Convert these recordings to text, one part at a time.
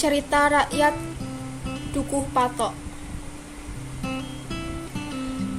Cerita rakyat Dukuh Patok.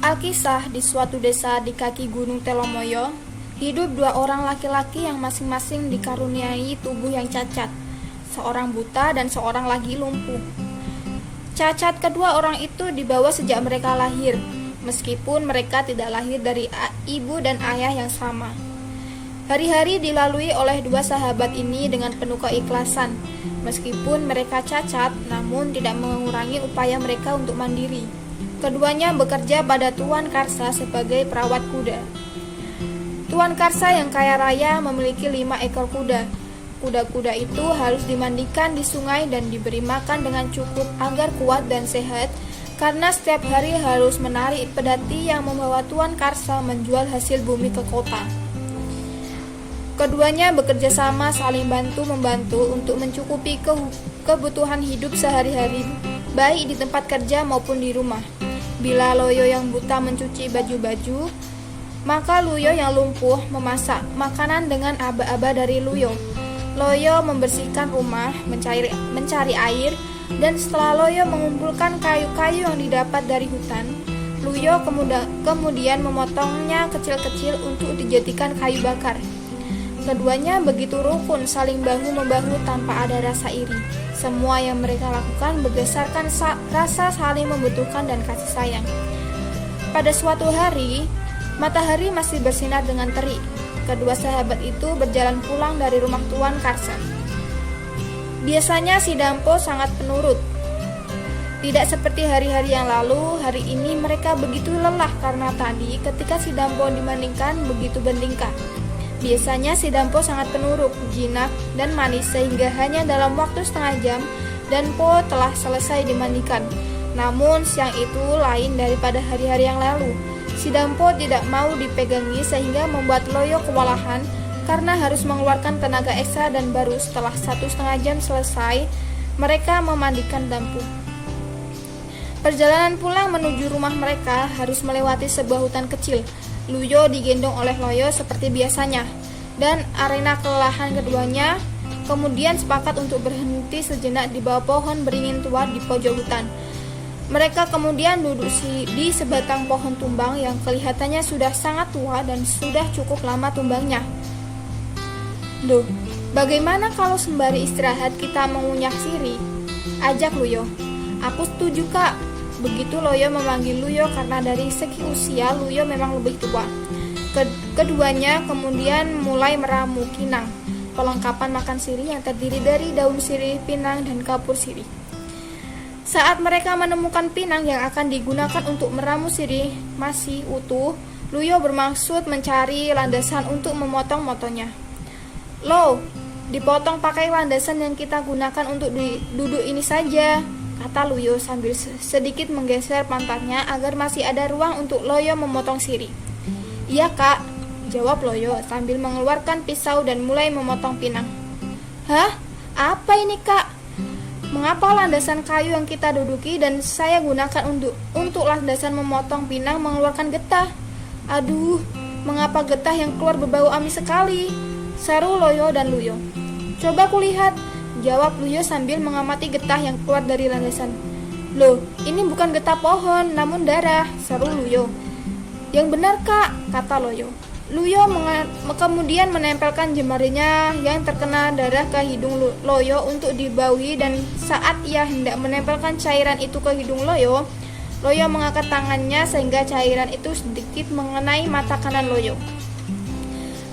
Alkisah, di suatu desa di kaki Gunung Telomoyo, hidup dua orang laki-laki yang masing-masing dikaruniai tubuh yang cacat, seorang buta dan seorang lagi lumpuh. Cacat kedua orang itu dibawa sejak mereka lahir, meskipun mereka tidak lahir dari ibu dan ayah yang sama. Hari-hari dilalui oleh dua sahabat ini dengan penuh keikhlasan. Meskipun mereka cacat, namun tidak mengurangi upaya mereka untuk mandiri. Keduanya bekerja pada Tuan Karsa sebagai perawat kuda. Tuan Karsa yang kaya raya memiliki 5 ekor kuda. Kuda-kuda itu harus dimandikan di sungai dan diberi makan dengan cukup agar kuat dan sehat, karena setiap hari harus menarik pedati yang membawa Tuan Karsa menjual hasil bumi ke kota. Keduanya bekerja sama saling bantu-membantu untuk mencukupi kebutuhan hidup sehari-hari, baik di tempat kerja maupun di rumah. Bila Loyo yang buta mencuci baju-baju, maka Luyo yang lumpuh memasak makanan dengan aba-aba dari Luyo. Loyo membersihkan rumah, mencari air, dan setelah Loyo mengumpulkan kayu-kayu yang didapat dari hutan, Luyo kemudian memotongnya kecil-kecil untuk dijadikan kayu bakar. Keduanya begitu rukun, saling bahu-membahu tanpa ada rasa iri. Semua yang mereka lakukan berdasarkan rasa saling membutuhkan dan kasih sayang. Pada suatu hari, matahari masih bersinar dengan terik. Kedua sahabat itu berjalan pulang dari rumah Tuan Karsa. Biasanya si Dampo sangat penurut. Tidak seperti hari-hari yang lalu, hari ini mereka begitu lelah karena tadi ketika si Dampo dimandingkan begitu bertingkah. Biasanya si Dampo sangat penurut, jinak, dan manis sehingga hanya dalam waktu setengah jam Dampo telah selesai dimandikan. Namun siang itu lain daripada hari-hari yang lalu. Si Dampo tidak mau dipegangi sehingga membuat Loyo kewalahan karena harus mengeluarkan tenaga ekstra, dan baru setelah 1,5 jam selesai mereka memandikan Dampo. Perjalanan pulang menuju rumah mereka harus melewati sebuah hutan kecil. Luyo digendong oleh Loyo seperti biasanya, dan arena kelelahan keduanya kemudian sepakat untuk berhenti sejenak di bawah pohon beringin tua di pojok hutan. Mereka kemudian duduk di sebatang pohon tumbang yang kelihatannya sudah sangat tua dan sudah cukup lama tumbangnya. "Duh, bagaimana kalau sembari istirahat kita mengunyah sirih?" ajak Luyo. "Aku setuju, Kak." Begitu Loyo memanggil Luyo karena dari segi usia Luyo memang lebih tua. Keduanya kemudian mulai meramu kinang, perlengkapan makan sirih yang terdiri dari daun sirih, pinang, dan kapur sirih. Saat mereka menemukan pinang yang akan digunakan untuk meramu sirih masih utuh, Luyo bermaksud mencari landasan untuk memotong-motongnya. "Lo, dipotong pakai landasan yang kita gunakan untuk duduk ini saja," kata Luyo sambil sedikit menggeser pantatnya agar masih ada ruang untuk Loyo memotong sirih. "Iya, Kak," jawab Loyo sambil mengeluarkan pisau dan mulai memotong pinang. "Hah? Apa ini, Kak? Mengapa landasan kayu yang kita duduki dan saya gunakan untuk landasan memotong pinang mengeluarkan getah? Aduh, mengapa getah yang keluar berbau amis sekali?" seru Loyo dan Luyo. "Coba kulihat," jawab Luyo sambil mengamati getah yang keluar dari landasan. "Loh, ini bukan getah pohon, namun darah," seru Luyo. "Yang benar, Kak," kata Loyo. Luyo kemudian menempelkan jemarinya yang terkena darah ke hidung Loyo untuk dibauhi, dan saat ia hendak menempelkan cairan itu ke hidung Loyo, Loyo mengangkat tangannya sehingga cairan itu sedikit mengenai mata kanan Loyo.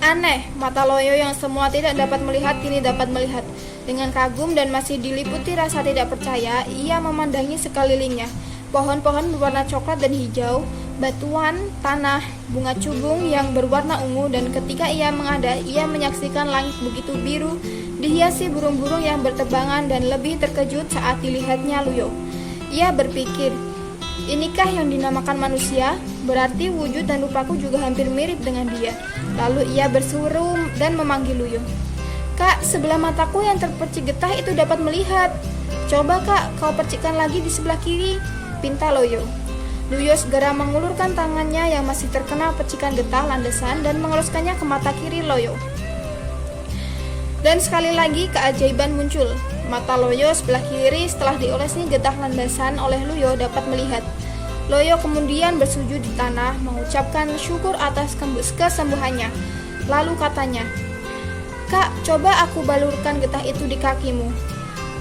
Aneh, mata Loyo yang semula tidak dapat melihat kini dapat melihat. Dengan kagum dan masih diliputi rasa tidak percaya, ia memandangi sekelilingnya. Pohon-pohon berwarna coklat dan hijau, batuan, tanah, bunga cubung yang berwarna ungu, dan ketika ia menghadap, ia menyaksikan langit begitu biru, dihiasi burung-burung yang berterbangan, dan lebih terkejut saat dilihatnya Luyo. Ia berpikir, "Inikah yang dinamakan manusia? Berarti wujud dan rupaku juga hampir mirip dengan dia." Lalu ia berseru dan memanggil Luyo. "Kak, sebelah mataku yang terpercik getah itu dapat melihat." "Coba, Kak, kau percikkan lagi di sebelah kiri," pinta Loyo. Luyo segera mengulurkan tangannya yang masih terkena percikan getah landasan dan mengeluskannya ke mata kiri Loyo. Dan sekali lagi keajaiban muncul. Mata Loyo sebelah kiri setelah diolesi getah landasan oleh Luyo dapat melihat. Loyo kemudian bersujud di tanah mengucapkan syukur atas kesembuhannya. Lalu katanya, "Kak, coba aku balurkan getah itu di kakimu.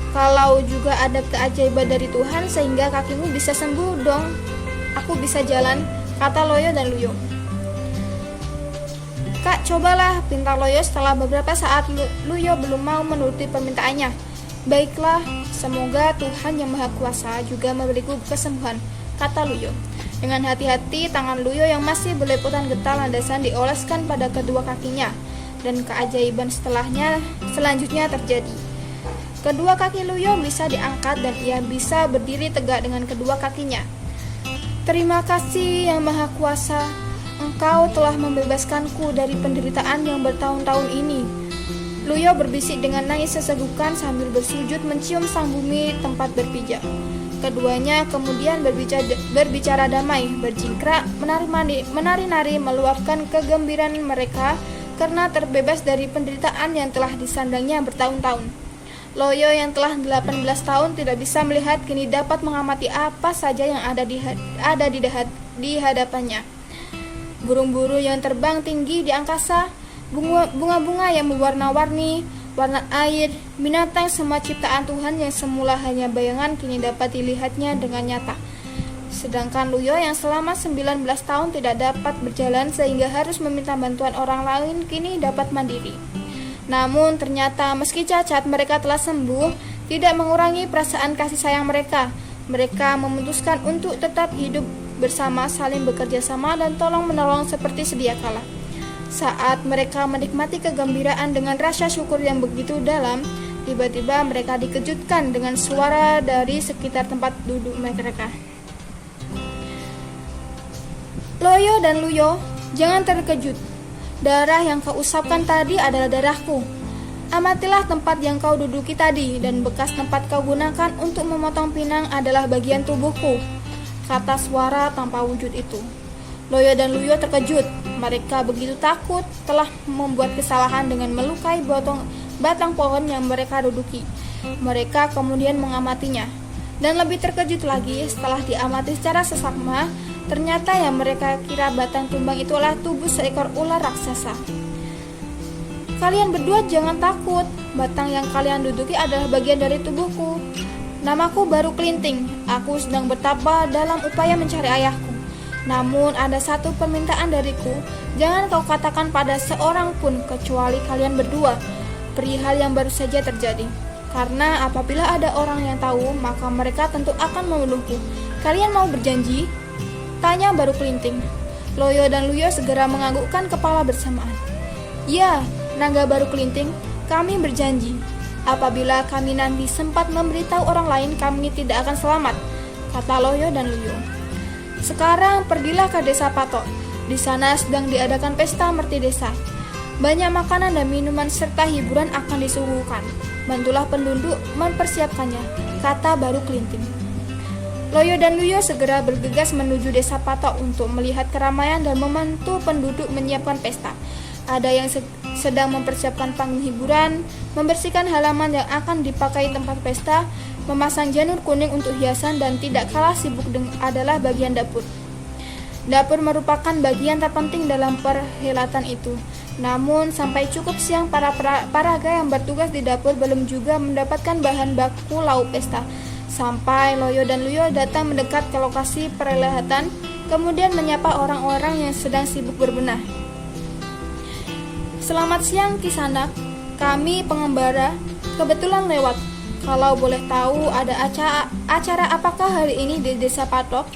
Kalau juga ada keajaiban dari Tuhan sehingga kakimu bisa sembuh dong. Aku bisa jalan," kata Loyo dan Luyo. "Kak, cobalah," pinta Loyo setelah beberapa saat. Luyo belum mau menuruti permintaannya. "Baiklah, semoga Tuhan yang Maha Kuasa juga memberiku kesembuhan," kata Luyo. Dengan hati-hati, tangan Luyo yang masih berlepotan getah landasan dioleskan pada kedua kakinya, dan keajaiban selanjutnya terjadi. Kedua kaki Luyo bisa diangkat dan ia bisa berdiri tegak dengan kedua kakinya. "Terima kasih yang Maha Kuasa, Engkau telah membebaskanku dari penderitaan yang bertahun-tahun ini," Luyo berbisik dengan nangis sesegukan sambil bersujud mencium sang bumi tempat berpijak. Keduanya kemudian berbicara damai, berjingkrak, menari-nari, meluapkan kegembiraan mereka karena terbebas dari penderitaan yang telah disandangnya bertahun-tahun. Loyo yang telah 18 tahun tidak bisa melihat kini dapat mengamati apa saja yang ada di hadapannya. Burung-burung yang terbang tinggi di angkasa, bunga-bunga yang berwarna-warni, warna air, binatang semua ciptaan Tuhan yang semula hanya bayangan kini dapat dilihatnya dengan nyata. Sedangkan Luyo yang selama 19 tahun tidak dapat berjalan sehingga harus meminta bantuan orang lain kini dapat mandiri. Namun ternyata meski cacat mereka telah sembuh, tidak mengurangi perasaan kasih sayang mereka. Mereka memutuskan untuk tetap hidup bersama, saling bekerja sama dan tolong-menolong seperti sedia kala. Saat mereka menikmati kegembiraan dengan rasa syukur yang begitu dalam, tiba-tiba mereka dikejutkan dengan suara dari sekitar tempat duduk mereka. "Loyo dan Luyo, jangan terkejut. Darah yang kau usapkan tadi adalah darahku. Amatilah tempat yang kau duduki tadi, dan bekas tempat kau gunakan untuk memotong pinang adalah bagian tubuhku," kata suara tanpa wujud itu. Loyo dan Luyo terkejut. Mereka begitu takut telah membuat kesalahan dengan melukai batang pohon yang mereka duduki. Mereka kemudian mengamatinya. Dan lebih terkejut lagi setelah diamati secara seksama, ternyata yang mereka kira batang tumbang itu adalah tubuh seekor ular raksasa. "Kalian berdua jangan takut. Batang yang kalian duduki adalah bagian dari tubuhku. Namaku baru Kelinting. Aku sedang bertapa dalam upaya mencari ayahku. Namun ada satu permintaan dariku, jangan kau katakan pada seorang pun kecuali kalian berdua perihal yang baru saja terjadi. Karena apabila ada orang yang tahu, maka mereka tentu akan membunuhku. Kalian mau berjanji?" tanya baru Kelinting. Loyo dan Luyo segera menganggukkan kepala bersamaan. "Ya, naga baru Kelinting, kami berjanji. Apabila kami nanti sempat memberitahu orang lain, kami tidak akan selamat," kata Loyo dan Luyo. "Sekarang pergilah ke desa Patok. Di sana sedang diadakan pesta merti desa. Banyak makanan dan minuman serta hiburan akan disuguhkan. Bantulah penduduk mempersiapkannya," kata baru Kelinting. Loyo dan Luyo segera bergegas menuju desa Patok untuk melihat keramaian dan membantu penduduk menyiapkan pesta. Ada yang sedang mempersiapkan panggung hiburan, membersihkan halaman yang akan dipakai tempat pesta, memasang janur kuning untuk hiasan, dan tidak kalah sibuk adalah bagian dapur. Dapur merupakan bagian terpenting dalam perhelatan itu. Namun sampai cukup siang para paraga yang bertugas di dapur belum juga mendapatkan bahan baku lauk pesta. Sampai Loyo dan Luyo datang mendekat ke lokasi perhelatan, kemudian menyapa orang-orang yang sedang sibuk berbenah. "Selamat siang Kisanak, kami pengembara kebetulan lewat. Kalau boleh tahu ada acara apakah hari ini di desa Patok?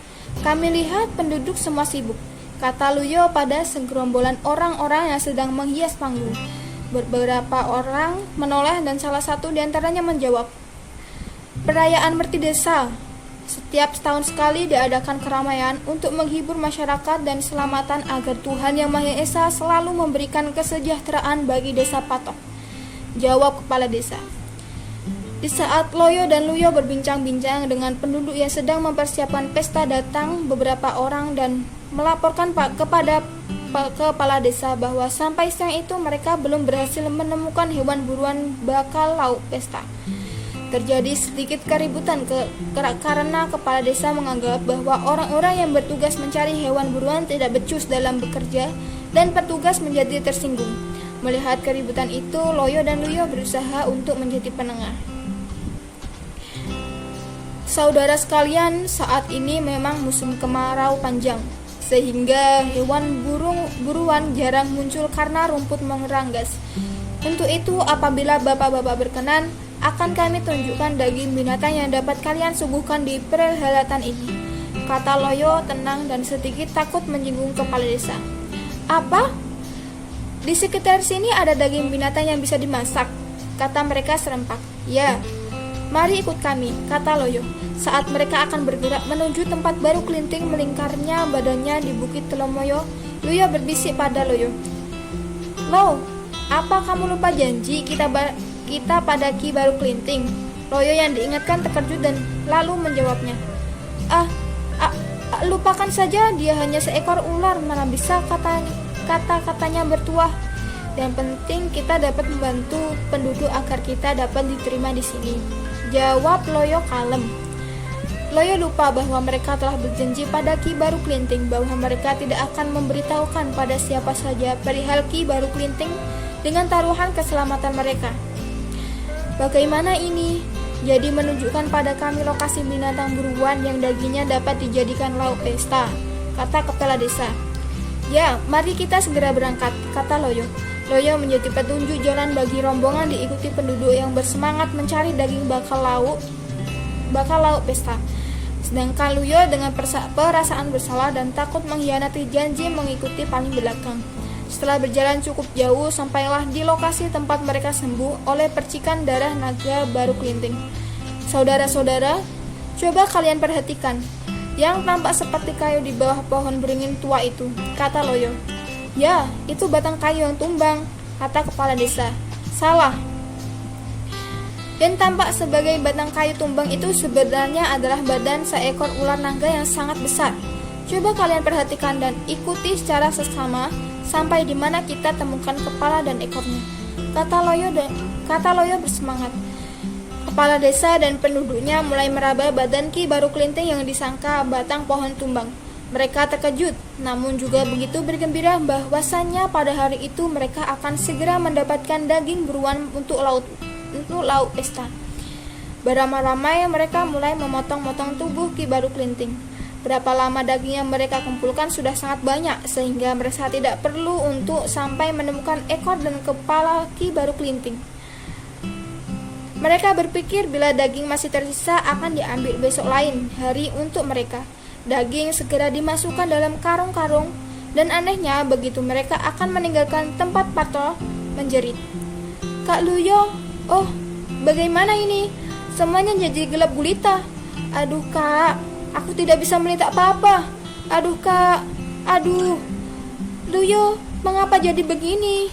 Kami lihat penduduk semua sibuk," kata Luyo pada segerombolan orang-orang yang sedang menghias panggung. Beberapa orang menoleh dan salah satu diantaranya menjawab, "Perayaan merti desa. Setiap setahun sekali diadakan keramaian untuk menghibur masyarakat dan keselamatan agar Tuhan Yang Maha Esa selalu memberikan kesejahteraan bagi desa Patok," jawab kepala desa. Di saat Loyo dan Luyo berbincang-bincang dengan penduduk yang sedang mempersiapkan pesta, datang beberapa orang dan melaporkan kepada kepala desa bahwa sampai siang itu mereka belum berhasil menemukan hewan buruan bakal lauk pesta. Terjadi sedikit keributan karena kepala desa menganggap bahwa orang-orang yang bertugas mencari hewan buruan tidak becus dalam bekerja dan petugas menjadi tersinggung. Melihat keributan itu, Loyo dan Luyo berusaha untuk menjadi penengah. Saudara sekalian, saat ini memang musim kemarau panjang, sehingga hewan buruan jarang muncul karena rumput mengeranggas. Untuk itu, apabila bapak-bapak berkenan, akan kami tunjukkan daging binatang yang dapat kalian suguhkan di perhelatan ini, kata Loyo tenang dan sedikit takut menyinggung kepala desa. Apa? Di sekitar sini ada daging binatang yang bisa dimasak, kata mereka serempak. Ya, mari ikut kami, kata Loyo. Saat mereka akan bergerak menuju tempat baru kelinting melingkarnya badannya di Bukit Telomoyo, Luyo berbisik pada Loyo. Lo, apa kamu lupa janji kita pada Ki Baru Kelinting? Loyo yang diingatkan terkejut dan lalu menjawabnya. Lupakan saja, dia hanya seekor ular, mana bisa kata-katanya bertuah. Yang penting kita dapat membantu penduduk agar kita dapat diterima di sini, jawab Loyo kalem. Loyo lupa bahwa mereka telah berjanji pada Ki Baru Kelinting bahwa mereka tidak akan memberitahukan pada siapa saja perihal Ki Baru Kelinting dengan taruhan keselamatan mereka. Bagaimana ini? Jadi menunjukkan pada kami lokasi binatang buruan yang dagingnya dapat dijadikan lauk pesta, kata kepala desa. Ya, mari kita segera berangkat, kata Loyo. Loyo menjadi petunjuk jalan bagi rombongan diikuti penduduk yang bersemangat mencari daging bakal lauk pesta. Sedangkan Luyo dengan perasaan bersalah dan takut mengkhianati janji mengikuti paling belakang. Setelah berjalan cukup jauh, sampailah di lokasi tempat mereka sembuh oleh percikan darah naga Baru Kelinting. Saudara-saudara, coba kalian perhatikan yang tampak seperti kayu di bawah pohon beringin tua itu, kata Loyo. Ya, itu batang kayu yang tumbang, kata kepala desa. Salah. Yang tampak sebagai batang kayu tumbang itu sebenarnya adalah badan seekor ular naga yang sangat besar. Coba kalian perhatikan dan ikuti secara seksama sampai di mana kita temukan kepala dan ekornya, kata Loyo bersemangat. Kepala desa dan penduduknya mulai meraba badan Ki Baru Kelinting yang disangka batang pohon tumbang. Mereka terkejut, namun juga begitu bergembira bahwasannya pada hari itu mereka akan segera mendapatkan daging buruan untuk lauk pesta. Beramai-ramai mereka mulai memotong-motong tubuh Ki Baru Kelinting. Berapa lama daging yang mereka kumpulkan sudah sangat banyak, sehingga mereka tidak perlu untuk sampai menemukan ekor dan kepala Ki Baru Kelinting. Mereka berpikir bila daging masih tersisa akan diambil besok lain hari untuk mereka. Daging segera dimasukkan dalam karung-karung, dan anehnya begitu mereka akan meninggalkan tempat patrol, menjerit. Kak Luyo, oh bagaimana ini? Semuanya jadi gelap gulita. Aduh kak, aku tidak bisa melihat apa-apa. Aduh kak, aduh. Luyo, mengapa jadi begini?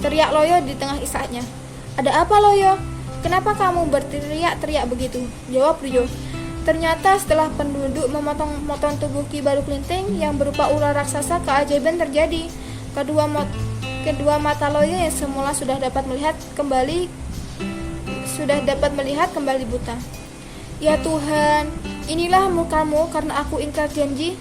Teriak Loyo di tengah isaknya. Ada apa Loyo? Kenapa kamu berteriak-teriak begitu? Jawab Luyo. Ternyata setelah penduduk memotong-motong tubuh Ki Baru Kelinting yang berupa ular raksasa, keajaiban terjadi. Kedua mata Loyo yang semula sudah dapat melihat kembali buta. Ya Tuhan, inilah mukamu karena aku ingkar janji.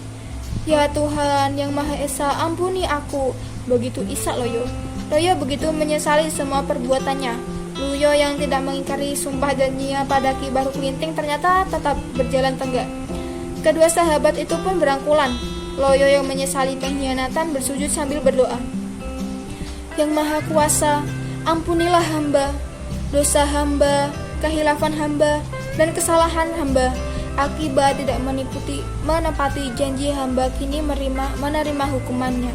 Ya Tuhan yang Maha Esa, ampuni aku. Begitu isak Loyo. Loyo begitu menyesali semua perbuatannya. Luyo yang tidak mengingkari sumpah janjinya pada Ki Baru Kelinting ternyata tetap berjalan tegak. Kedua sahabat itu pun berangkulan. Loyo yang menyesali pengkhianatan bersujud sambil berdoa. Yang Maha Kuasa, ampunilah hamba, dosa hamba, kehilafan hamba, dan kesalahan hamba. Akibat tidak menepati janji hamba kini menerima hukumannya.